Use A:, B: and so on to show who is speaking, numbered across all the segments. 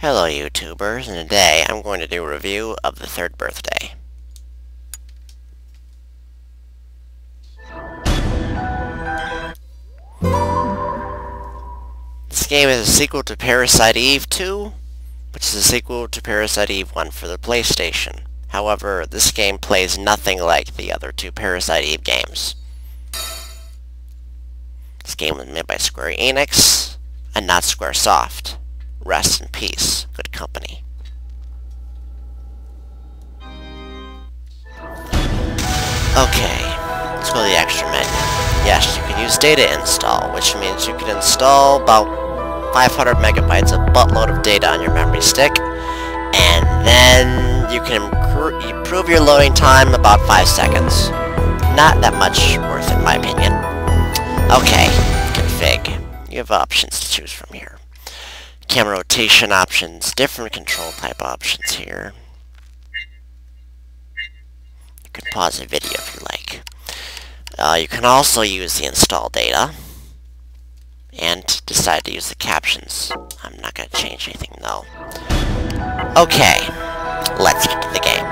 A: Hello YouTubers, and today I'm going to do a review of The Third Birthday. This game is a sequel to Parasite Eve 2, which is a sequel to Parasite Eve 1 for the PlayStation. However, this game plays nothing like the other two Parasite Eve games. This game was made by Square Enix, and not Squaresoft. Rest in peace, good company. Okay, let's go to the extra menu. Yes, you can use data install, which means you can install about 500 megabytes, a buttload of data on your memory stick, and then you can improve your loading time about 5 seconds. Not that much worth in my opinion. Okay, config. You have options to choose from here. Camera rotation options, different control type options here. You can pause the video if you like. You can also use the install data and decide to use the captions. I'm not going to change anything though. Okay, let's get to the game.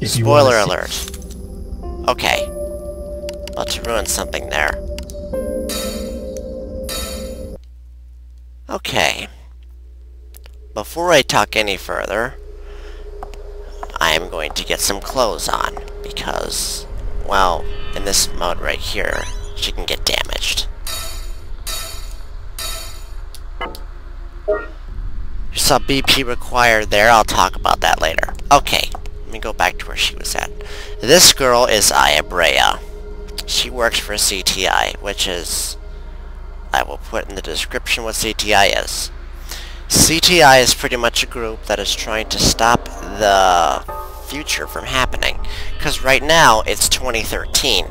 A: Spoiler alert. Okay. About to ruin something there. Okay. Before I talk any further, I am going to get some clothes on, because, well, in this mode right here, she can get damaged. You saw BP required there, I'll talk about that later. Okay. Let me go back to where she was at. This girl is Brea. She works for CTI, which is... I will put in the description what CTI is. CTI is pretty much a group that is trying to stop the future from happening. Because right now, it's 2013,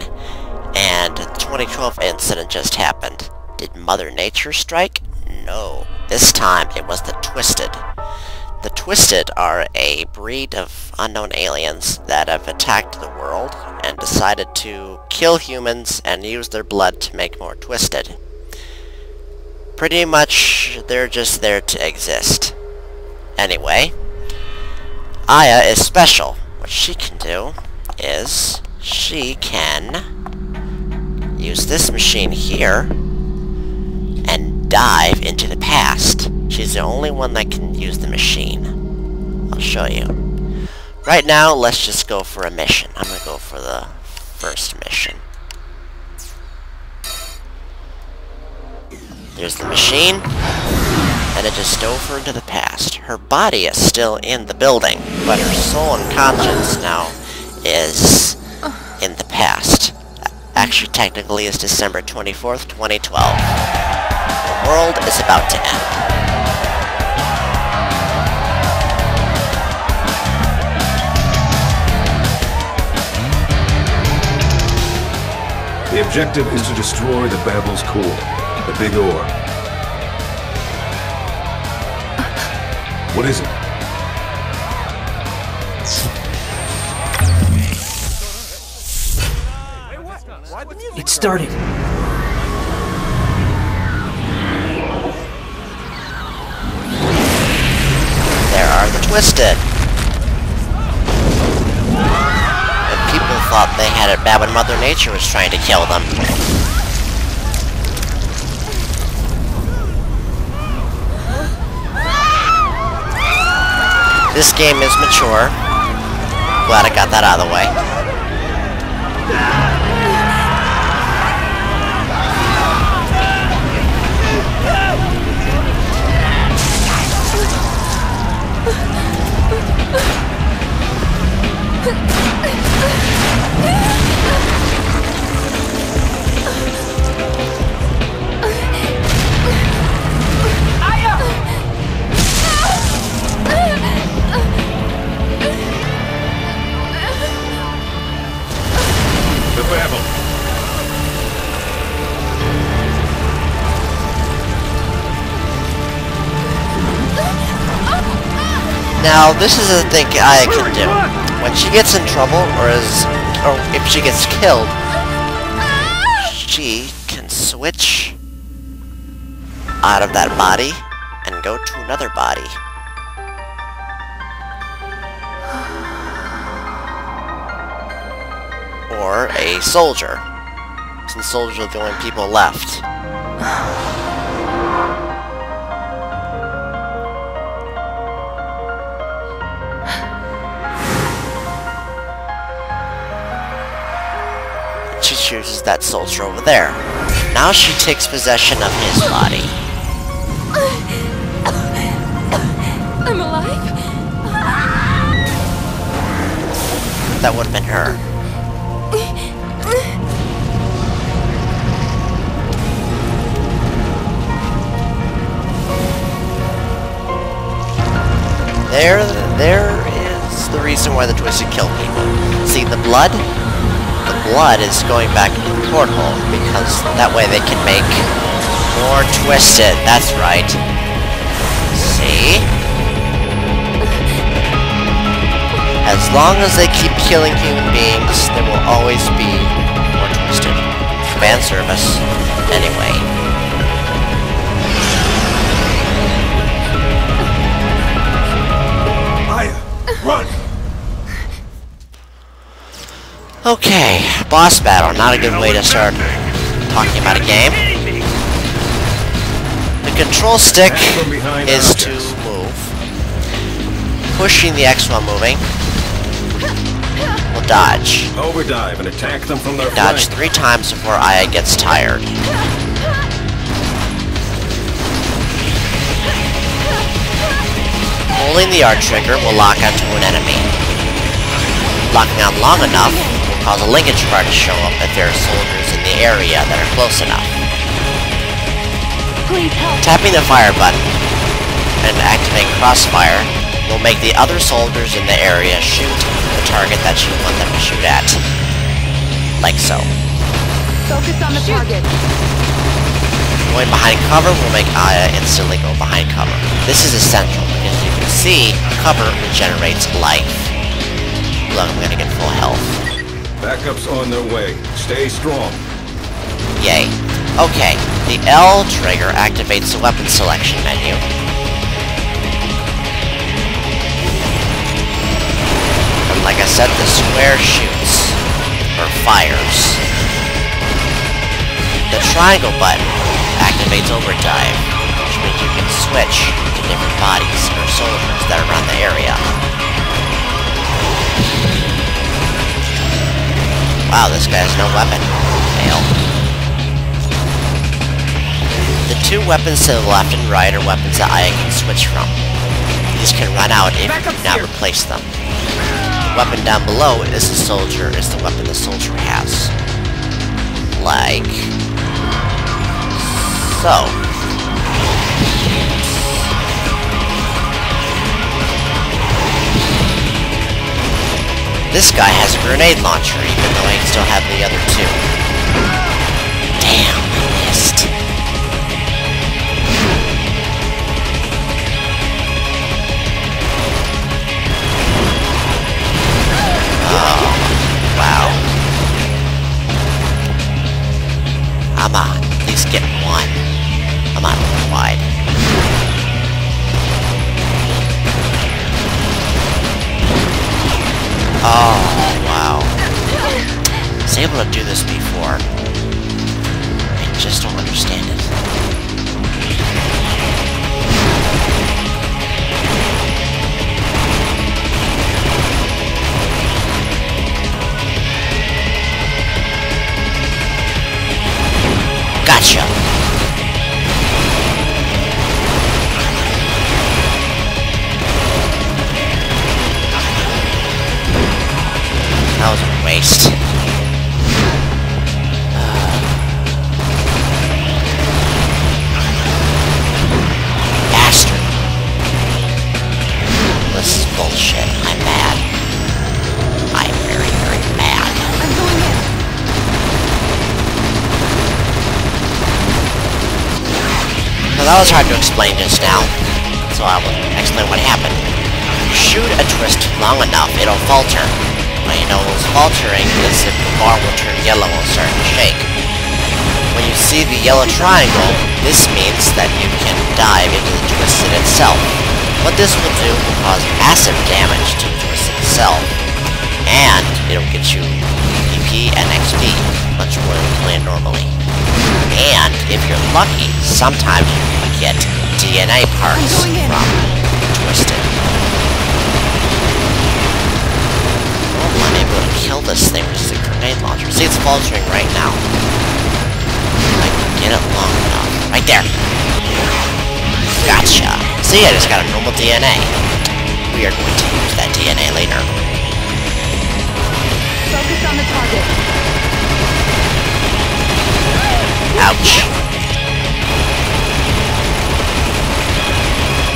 A: and the 2012 incident just happened. Did Mother Nature strike? No. This time, it was the Twisted. The Twisted are a breed of unknown aliens that have attacked the world and decided to kill humans and use their blood to make more Twisted. Pretty much, they're just there to exist. Anyway, Aya is special. What she can do is she can use this machine here and dive into the past. She's the only one that can use the machine. I'll show you. Right now, let's just go for a mission. I'm gonna go for the first mission. There's the machine, and it just dove her into the past. Her body is still in the building, but her soul and conscience now is in the past. Actually, technically, it's December 24th, 2012. The world is about to end.
B: The objective is to destroy the Babel's core, the big ore. What is it?
C: It's starting.
A: There are the Twisted. People thought they had it bad when Mother Nature was trying to kill them. This game is mature. Glad I got that out of the way.
B: The Babel.
A: Now, this is a thing I can do. When she gets in trouble or is or if she gets killed, she can switch out of that body and go to another body. Or a soldier, since soldiers are the only people left. She chooses that soldier over there. Now she takes possession of his body.
D: I'm alive?
A: That would have been her. There is the reason why the Twisted kill people. See, the blood is going back into the porthole, because that way they can make more Twisted. That's right. See? As long as they keep killing human beings, there will always be more Twisted. Fan service. Anyway.
B: Run!
A: Okay, boss battle. Not a good way to start talking about a game. The control stick is to move. Pushing the X while moving will dodge.
B: Overdrive and attack them from their
A: Dodge
B: flank.
A: 3 times before Aya gets tired. Holding the R trigger will lock onto an enemy. Locking on long enough will cause a linkage bar to show up if there are soldiers in the area that are close enough.
D: Please help.
A: Tapping the fire button and activating crossfire will make the other soldiers in the area shoot the target that you want them to shoot at. Like so.
D: Focus on the target.
A: Going behind cover will make Aya instantly go behind cover. This is essential because you can see cover regenerates life. Look, I'm gonna get full health.
B: Backups on their way. Stay strong.
A: Yay. Okay, the L trigger activates the weapon selection menu. And like I said, the square shoots, or fires. The triangle button activates overdrive, which means you can switch to different bodies or soldiers that are around the area. Wow, this guy has no weapon. Fail. The 2 weapons to the left and right are weapons that Aya can switch from. These can run out if you do not replace them. The weapon down below is the weapon the soldier has. Like so. This guy has a grenade launcher, even though I still have the other 2. Damn, I missed. Oh, wow. Come on, at least get 1. I'm on wide. Oh, wow. I was able to do this before. I just don't understand it. Gotcha! That was a waste. Bastard. This is bullshit. I'm mad. I'm very, very mad.
D: I'm going in.
A: Well, that was hard to explain just now, so I will explain what happened. You shoot a twist long enough, it'll falter. Well, you know what's faltering is if the bar will turn yellow and start to shake. When you see the yellow triangle, this means that you can dive into the Twisted itself. What this will do will cause massive damage to the Twisted itself, and it'll get you PP and XP, much more than playing normally. And if you're lucky, sometimes you can get DNA parts from Twisted. Oh, I'm able to kill this thing with the grenade launcher. See, it's faltering right now. I can get it long enough. Right there! Gotcha! See, I just got a normal DNA. We are going to use that DNA later.
D: Focus on the target.
A: Ouch!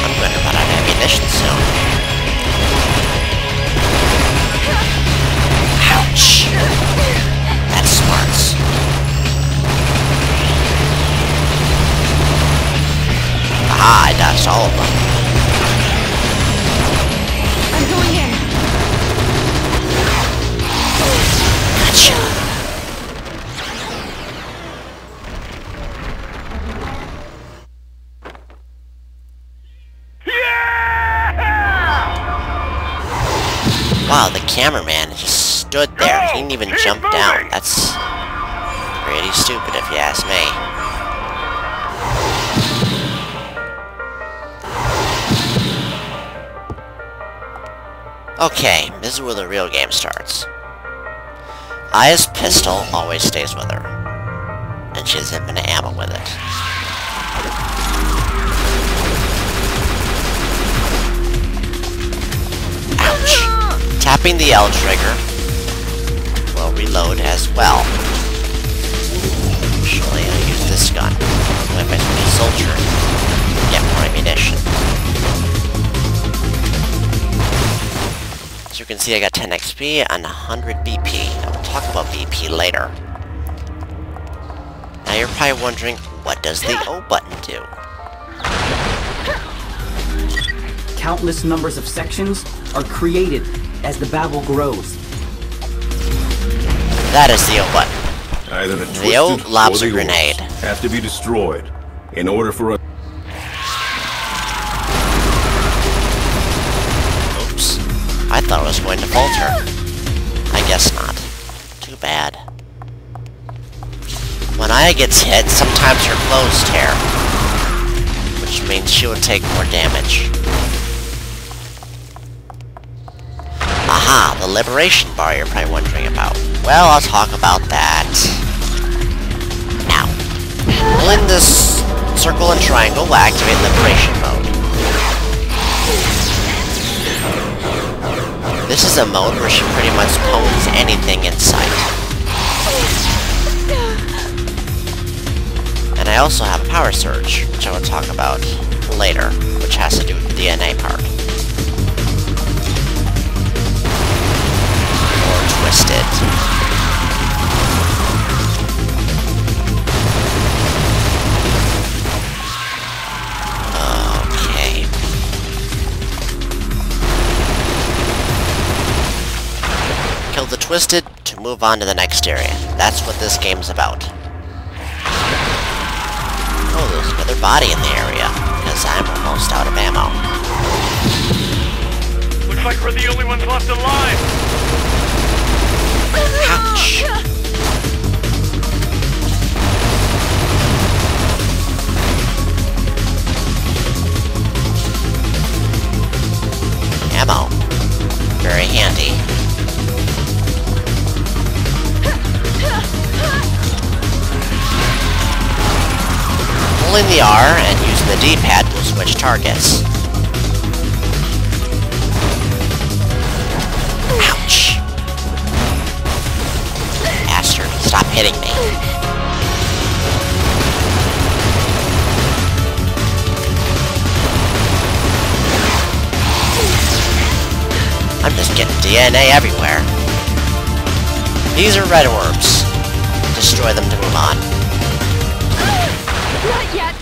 A: I'm gonna run out of ammunition soon. Ouch! That's smarts. Aha, I dodged all of them.
D: I'm going in.
A: Gotcha. Wow, the cameraman just stood there. He didn't even jump down. That's pretty stupid if you ask me. Okay, this is where the real game starts. Aya's pistol always stays with her, and she has infinite ammo with it. Ouch. Tapping the L trigger will reload as well. Usually I use this gun. If I switch to soldier, get more ammunition. As you can see, I got 10 XP and 100 BP. I will talk about BP later. Now you're probably wondering, what does the O button do?
C: Countless numbers of sections are created as the Babel grows.
A: That is the O button.
B: Either the
A: The O
B: Twisted
A: lobs
B: or
A: a
B: the
A: grenade.
B: Ors have to be destroyed in order for a...
A: Oops. I thought it was going to falter. I guess not. Too bad. When Aya gets hit, sometimes her clothes tear, which means she will take more damage. Aha, the liberation bar you're probably wondering about. Well, I'll talk about that now. Pulling this circle and triangle will activate liberation mode. This is a mode where she pretty much pwns anything in sight. And I also have a power surge, which I will talk about later, which has to do with the DNA part. Or Twisted. Okay. Kill the Twisted to move on to the next area. That's what this game's about. Oh, there's another body in the area, because I'm almost out of ammo.
E: Looks like we're the only ones left alive!
A: Ouch! Ammo. Very handy. Holding the R and using the D-pad will switch targets. Ouch! Bastard, stop hitting me. I'm just getting DNA everywhere. These are red orbs. Destroy them to move on.
D: Not yet.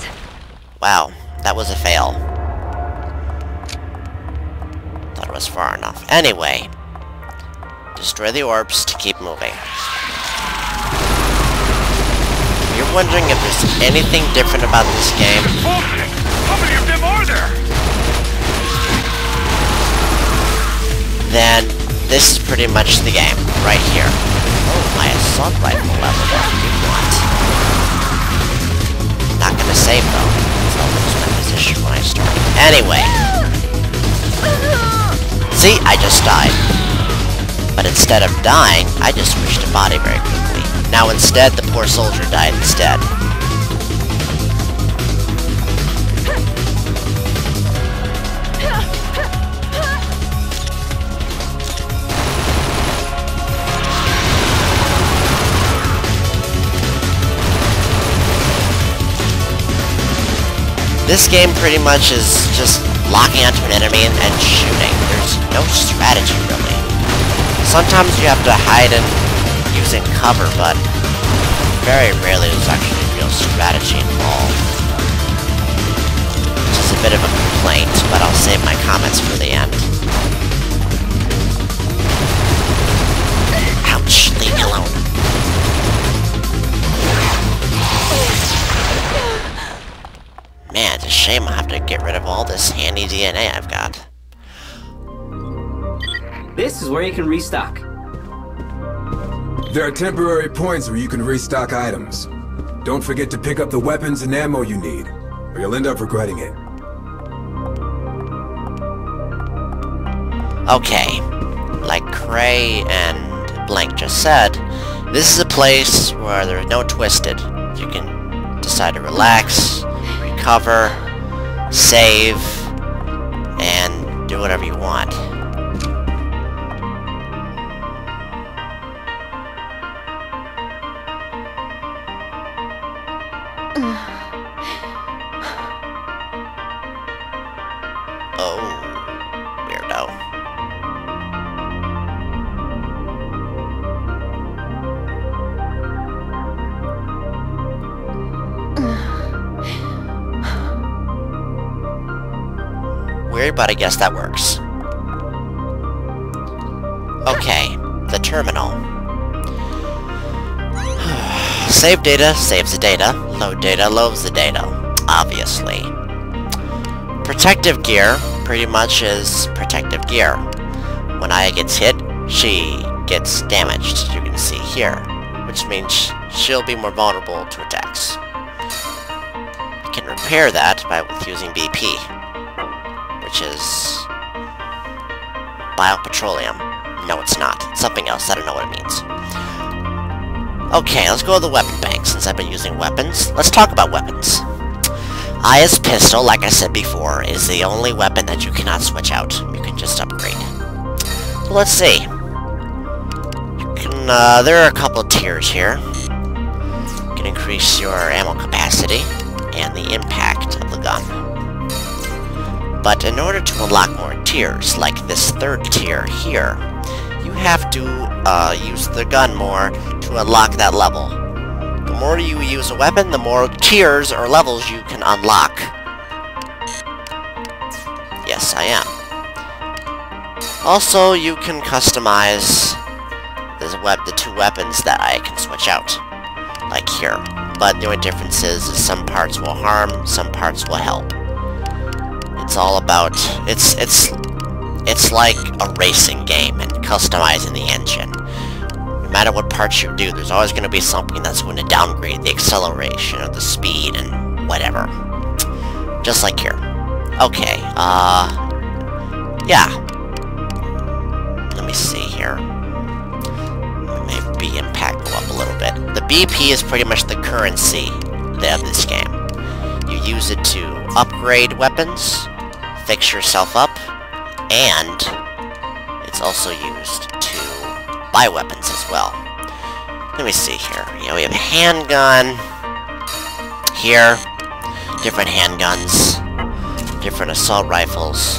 A: Wow, that was a fail. Thought it was far enough. Anyway, Destroy the orbs to keep moving. If you're wondering if there's anything different about this game,
E: Bullshit! How many of them are there?
A: then this is pretty much the game, right here. Oh, my assault rifle level, what do you want? Not gonna save though, because I'll lose my position when I start. Anyway. See, I just died. But instead of dying, I just switched to body very quickly. Now instead, the poor soldier died instead. This game pretty much is just locking onto an enemy and shooting. There's no strategy, really. Sometimes you have to hide in using cover, but very rarely there's actually real strategy involved. Which is a bit of a complaint, but I'll save my comments for the end. Ouch, leave me alone. Man, it's a shame I have to get rid of all this handy DNA I've got.
C: This is where you can restock.
B: There are temporary points where you can restock items. Don't forget to pick up the weapons and ammo you need, or you'll end up regretting it.
A: Okay, like Cray and Blank just said, this is a place where there's no twisted. You can decide to relax, recover, save, and do whatever you want. Oh, weirdo. Weird, but I guess that works. Okay, the terminal. Save data saves the data. Load data loads the data. Obviously. Protective gear pretty much is protective gear. When Aya gets hit, she gets damaged, as you can see here, which means she'll be more vulnerable to attacks. You can repair that with using BP, which is biopetroleum. No, it's not. It's something else. I don't know what it means. Okay, let's go to the weapon bank. Since I've been using weapons, let's talk about weapons. Aya's pistol, like I said before, is the only weapon that you cannot switch out. You can just upgrade. So let's see. You can, there are a couple of tiers here. You can increase your ammo capacity and the impact of the gun. But in order to unlock more tiers, like this third tier here, you have to use the gun more to unlock that level. The more you use a weapon, the more tiers or levels you can unlock. Yes, I am. Also, you can customize the two weapons that I can switch out, like here. But the only difference is some parts will harm, some parts will help. It's all about it's like a racing game and customizing the engine. No matter what parts you do, there's always going to be something that's going to downgrade the acceleration or the speed and whatever. Just like here. Okay, yeah. Let me see here. Maybe impact go up a little bit. The BP is pretty much the currency of this game. You use it to upgrade weapons, fix yourself up, and it's also used to buy weapons as well. Let me see here. Yeah, we have a handgun here, different handguns, different assault rifles,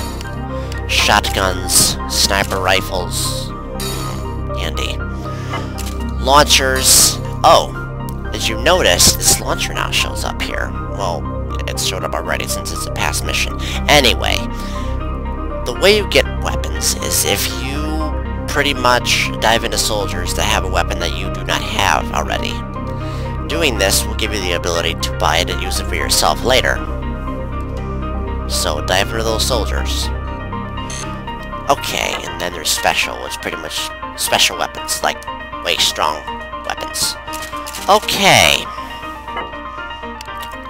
A: shotguns, sniper rifles, handy, launchers. Oh, did you notice this launcher now shows up here? Well, it showed up already since it's a past mission. Anyway, the way you get weapons is if you pretty much dive into soldiers that have a weapon that you do not have already. Doing this will give you the ability to buy it and use it for yourself later. So dive into those soldiers. Okay, and then there's special, which is pretty much special weapons, like way strong weapons. Okay.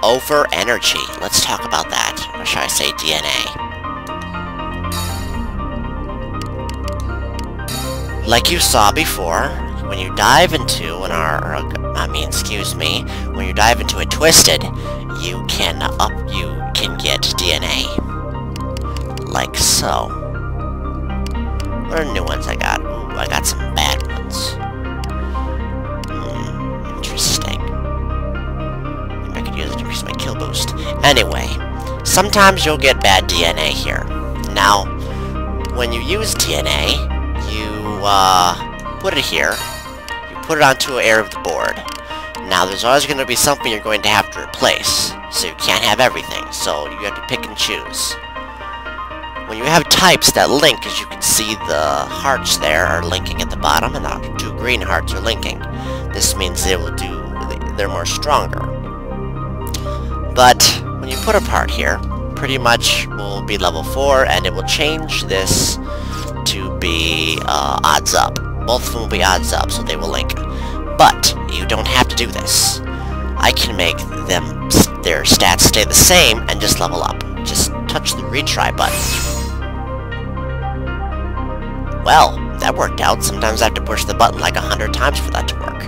A: Over energy. Let's talk about that. Or should I say DNA? Like you saw before, when you dive into when you dive into a twisted, you can get DNA. Like so. What are new ones I got? Ooh, I got some bad ones. Interesting. Maybe I could use it to increase my kill boost. Anyway, sometimes you'll get bad DNA here. Now, when you use DNA, you put it here. You put it onto an area of the board. Now, there's always going to be something you're going to have to replace. So you can't have everything. So you have to pick and choose. When you have types that link, as you can see the hearts there are linking at the bottom, and the 2 green hearts are linking. This means they're more stronger. But when you put a part here, pretty much will be level 4, and it will change this to be odds up. Both of them will be odds up, so they will link. But you don't have to do this. I can make their stats stay the same and just level up. Just touch the retry button. Well, that worked out. Sometimes I have to push the button like 100 times for that to work.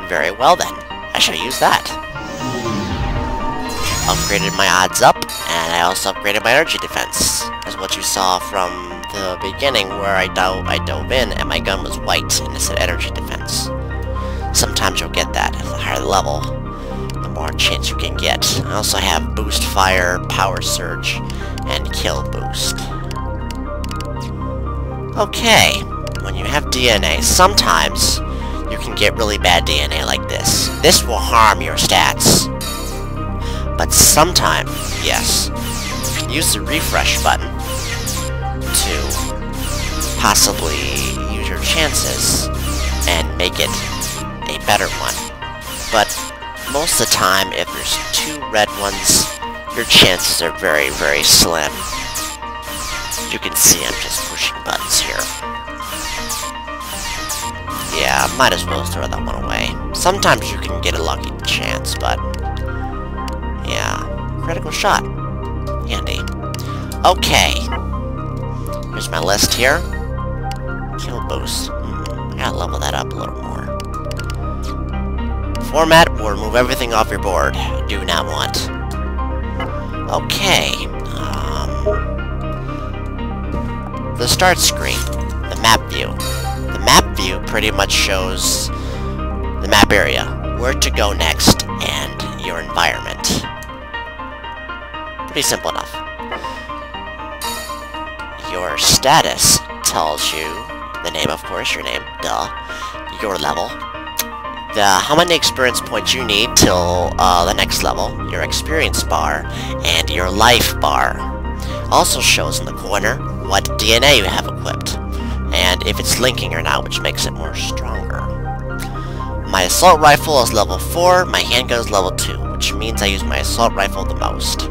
A: Very well then. I shall use that. Upgraded my odds up, and I also upgraded my energy defense. As what you saw from the beginning where I dove in and my gun was white and it said energy defense. Sometimes you'll get that at a higher level. The more chance you can get. I also have boost fire, power surge, and kill boost. Okay, when you have DNA, sometimes you can get really bad DNA like this. This will harm your stats. But sometimes, yes, you can use the refresh button to possibly use your chances and make it a better one. But most of the time, if there's 2 red ones, your chances are very, very slim. You can see I'm just pushing buttons here. Yeah, might as well throw that one away. Sometimes you can get a lucky chance, but yeah, critical shot. Handy. Okay. Here's my list here. Kill boost. I gotta level that up a little more. Format will remove everything off your board you do not want. Okay. The start screen. The map view. The map view pretty much shows the map area, where to go next, and your environment. Pretty simple enough. Your status tells you the name, of course, your name, duh, your level, how many experience points you need till the next level, your experience bar, and your life bar. Also shows in the corner what DNA you have equipped, and if it's linking or not, which makes it more stronger. My assault rifle is level 4, my handgun is level 2, which means I use my assault rifle the most.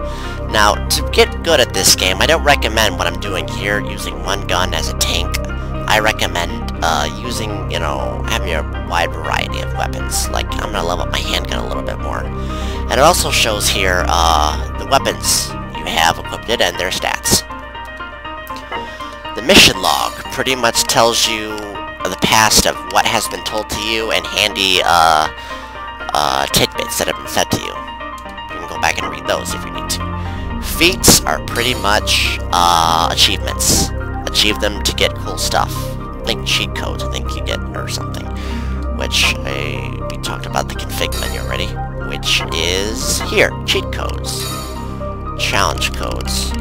A: Now, to get good at this game, I don't recommend what I'm doing here, using one gun as a tank. I recommend using, having a wide variety of weapons. Like, I'm gonna level up my handgun a little bit more. And it also shows here the weapons you have equipped and their stats. The mission log pretty much tells you the past of what has been told to you and handy tidbits that have been said to you. You can go back and read those if you need to. Feats are pretty much achievements. Achieve them to get cool stuff. I think cheat codes, I think you get, or something. Which, we talked about the config menu already. Which is here, cheat codes. Challenge codes.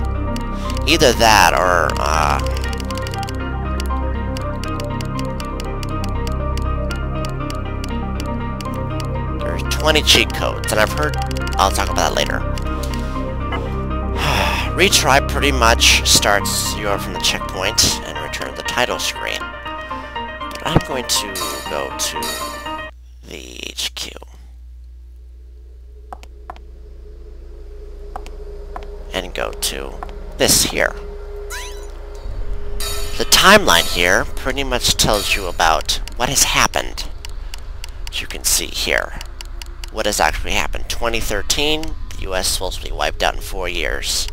A: Either that or, there's 20 cheat codes, and I've heard, I'll talk about that later. Retry pretty much starts you from the checkpoint and return the title screen. But I'm going to go to the HQ. And go to this here. The timeline here pretty much tells you about what has happened. As you can see here. What has actually happened. 2013, the US is supposed to be wiped out in 4 years.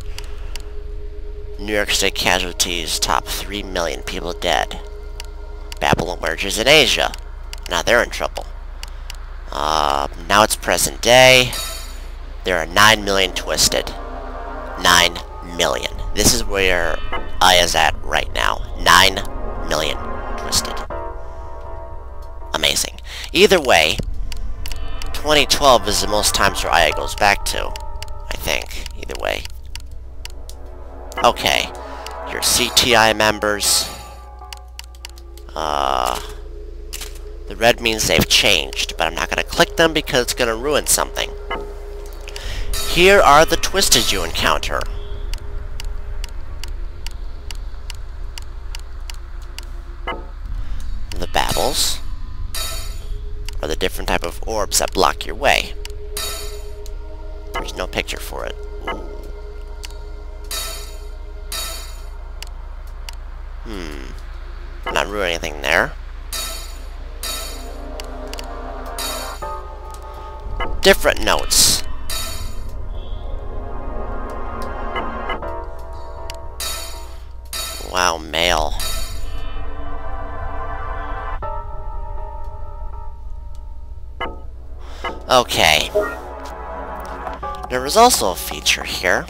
A: New York State casualties top 3 million people dead. Babel emerges in Asia. Now they're in trouble. Now it's present day. There are 9 million twisted. 9 million. This is where I is at right now. 9 million twisted. Amazing. Either way, 2012 is the most times where Aya goes back to. I think. Either way. Okay. Your CTI members. The red means they've changed, but I'm not going to click them because it's going to ruin something. Here are the twisted you encounter. The babbles are the different type of orbs that block your way. There's no picture for it. Not ruin anything there. Different notes. Wow, mail. Okay. There is also a feature here.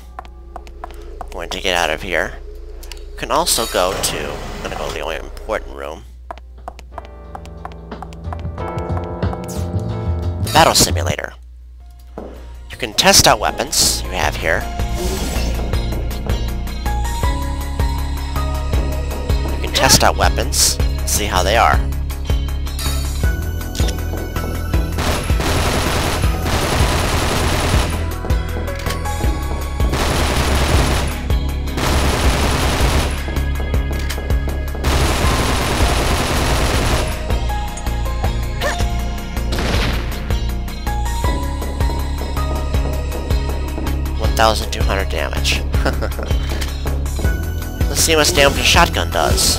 A: I'm going to get out of here. You can also go to... I'm going to go to the only important room. The battle simulator. You can test out weapons you have here. You can test out weapons, see how they are. $1,200 damage. Let's see how much damage a shotgun does.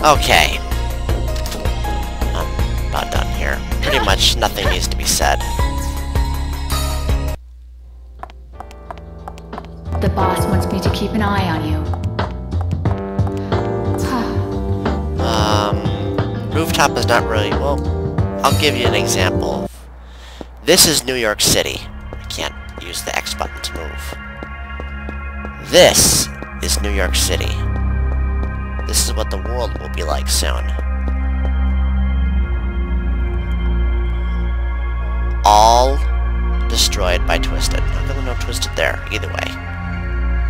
A: Okay. I'm about done here. Pretty much nothing needs to be said.
D: The boss wants me to keep an eye on you.
A: Rooftop is not really... Well, I'll give you an example. This is New York City. I can't use the X button to move. This is New York City. This is what the world will be like soon. All destroyed by Twisted. Not gonna know Twisted there, either way.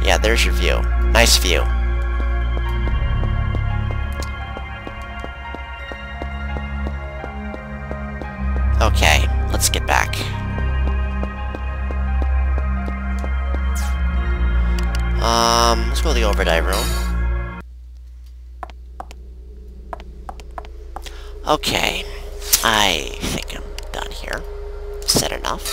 A: Yeah, there's your view. Nice view. Okay, let's get back. Let's go to the OVERDIVE room. Okay, I think I'm done here. Said enough.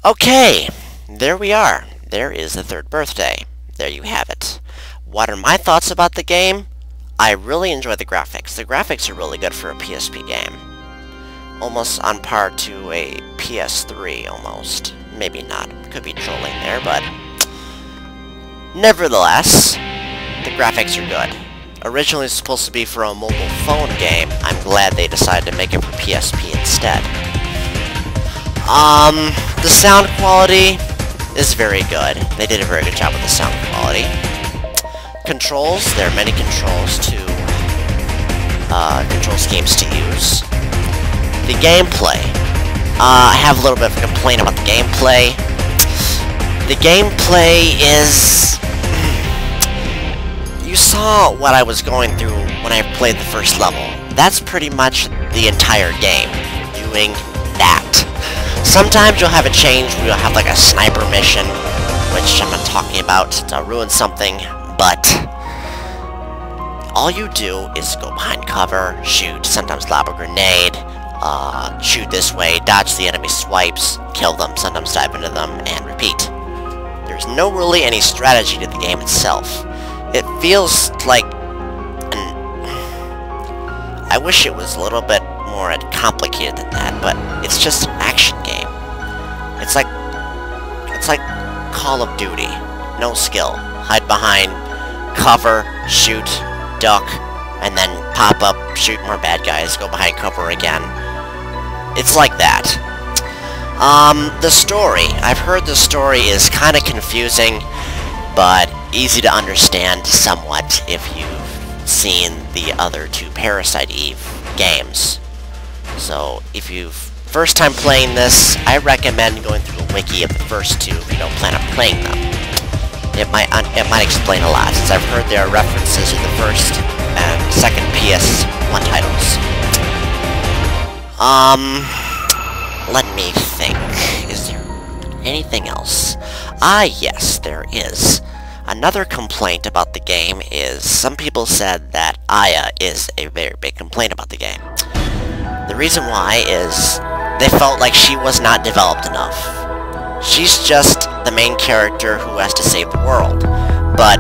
A: Okay, there we are. There is the 3rd birthday. There you have it. What are my thoughts about the game? I really enjoy the graphics. The graphics are really good for a PSP game. Almost on par to a PS3, almost. Maybe not. Could be trolling there, but... Nevertheless, the graphics are good. Originally supposed to be for a mobile phone game. I'm glad they decided to make it for PSP instead. The sound quality is very good. They did a very good job with the sound quality. Controls, there are many controls to... control schemes to use. The gameplay. I have a little bit of a complaint about the gameplay. The gameplay is... you saw what I was going through when I played the first level. That's pretty much the entire game, doing that. Sometimes you'll have a change where you'll have like a sniper mission, which I'm not talking about to ruin something, but all you do is go behind cover, shoot, sometimes lob a grenade, shoot this way, dodge the enemy swipes, kill them, sometimes dive into them, and repeat. There's no really any strategy to the game itself. It feels like I wish it was a little bit more complicated than that, but it's just an action game. It's like Call of Duty. No skill. Hide behind, cover, shoot, duck, and then pop up, shoot more bad guys, go behind cover again. It's like that. The story. I've heard the story is kind of confusing, but easy to understand somewhat if you've seen the other two Parasite Eve games. So, if you've first time playing this, I recommend going through the wiki of the first two if you don't plan on playing them. It might explain a lot, since I've heard there are references to the first and second PS1 titles. Let me think. Is there anything else? Ah, yes, there is. Another complaint about the game is some people said that Aya is a very big complaint about the game. The reason why is they felt like she was not developed enough. She's just the main character who has to save the world, but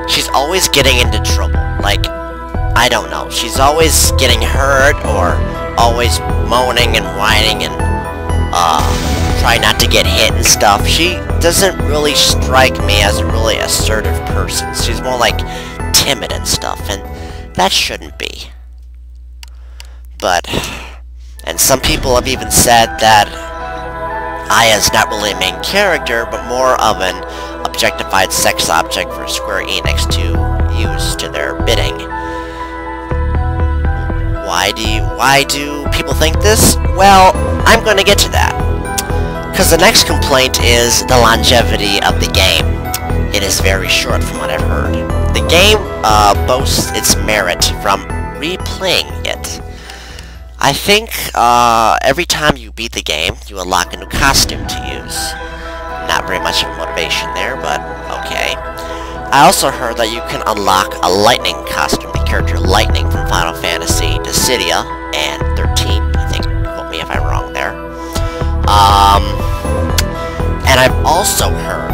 A: she's always getting into trouble. Like, I don't know, she's always getting hurt or always moaning and whining and try not to get hit and stuff. She doesn't really strike me as a really assertive person. She's more like timid and stuff, and that shouldn't be. But, and some people have even said that Aya's not really a main character, but more of an objectified sex object for Square Enix to use to their bidding. Why do people think this? Well, I'm going to get to that. Because the next complaint is the longevity of the game. It is very short from what I've heard. The game boasts its merit from replaying it. I think every time you beat the game, you unlock a new costume to use. Not very much of a motivation there, but okay. I also heard that you can unlock a lightning costume, the character Lightning from Final Fantasy Dissidia and 13, I think, quote me if I'm wrong there. And I've also heard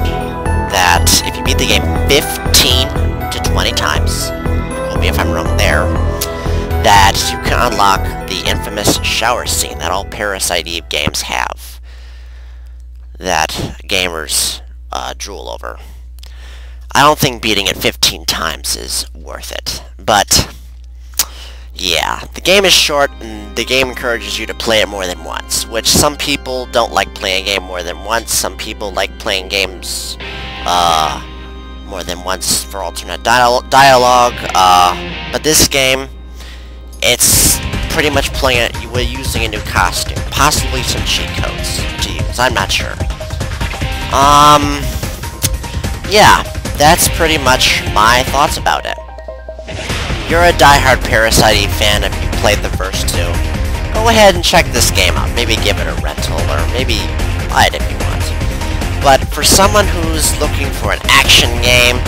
A: that if you beat the game 15 to 20 times, quote me if I'm wrong there, that you can unlock the infamous shower scene that all Parasite Eve games have, that gamers drool over. I don't think beating it 15 times is worth it, but yeah, the game is short and the game encourages you to play it more than once, which some people don't like playing a game more than once. Some people like playing games more than once for alternate dialogue, but this game, it's pretty much playing it with using a new costume, possibly some cheat codes to use, I'm not sure. Yeah, that's pretty much my thoughts about it. You're a diehard Parasite Eve fan if you played the first two. Go ahead and check this game out, maybe give it a rental, or maybe buy it if you want. But for someone who's looking for an action game,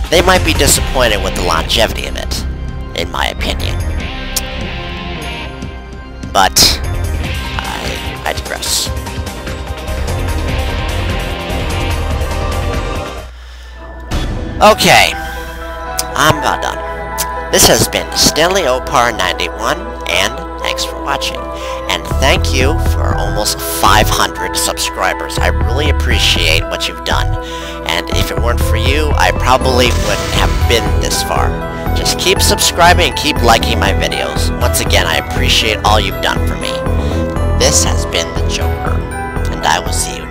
A: they might be disappointed with the longevity of it, in my opinion. But I digress. Okay, I'm about done. This has been Stanley Opar 91, and thanks for watching. And thank you for almost 500 subscribers. I really appreciate what you've done. And if it weren't for you, I probably wouldn't have been this far. Just keep subscribing and keep liking my videos. Once again, I appreciate all you've done for me. This has been the Joker, and I will see you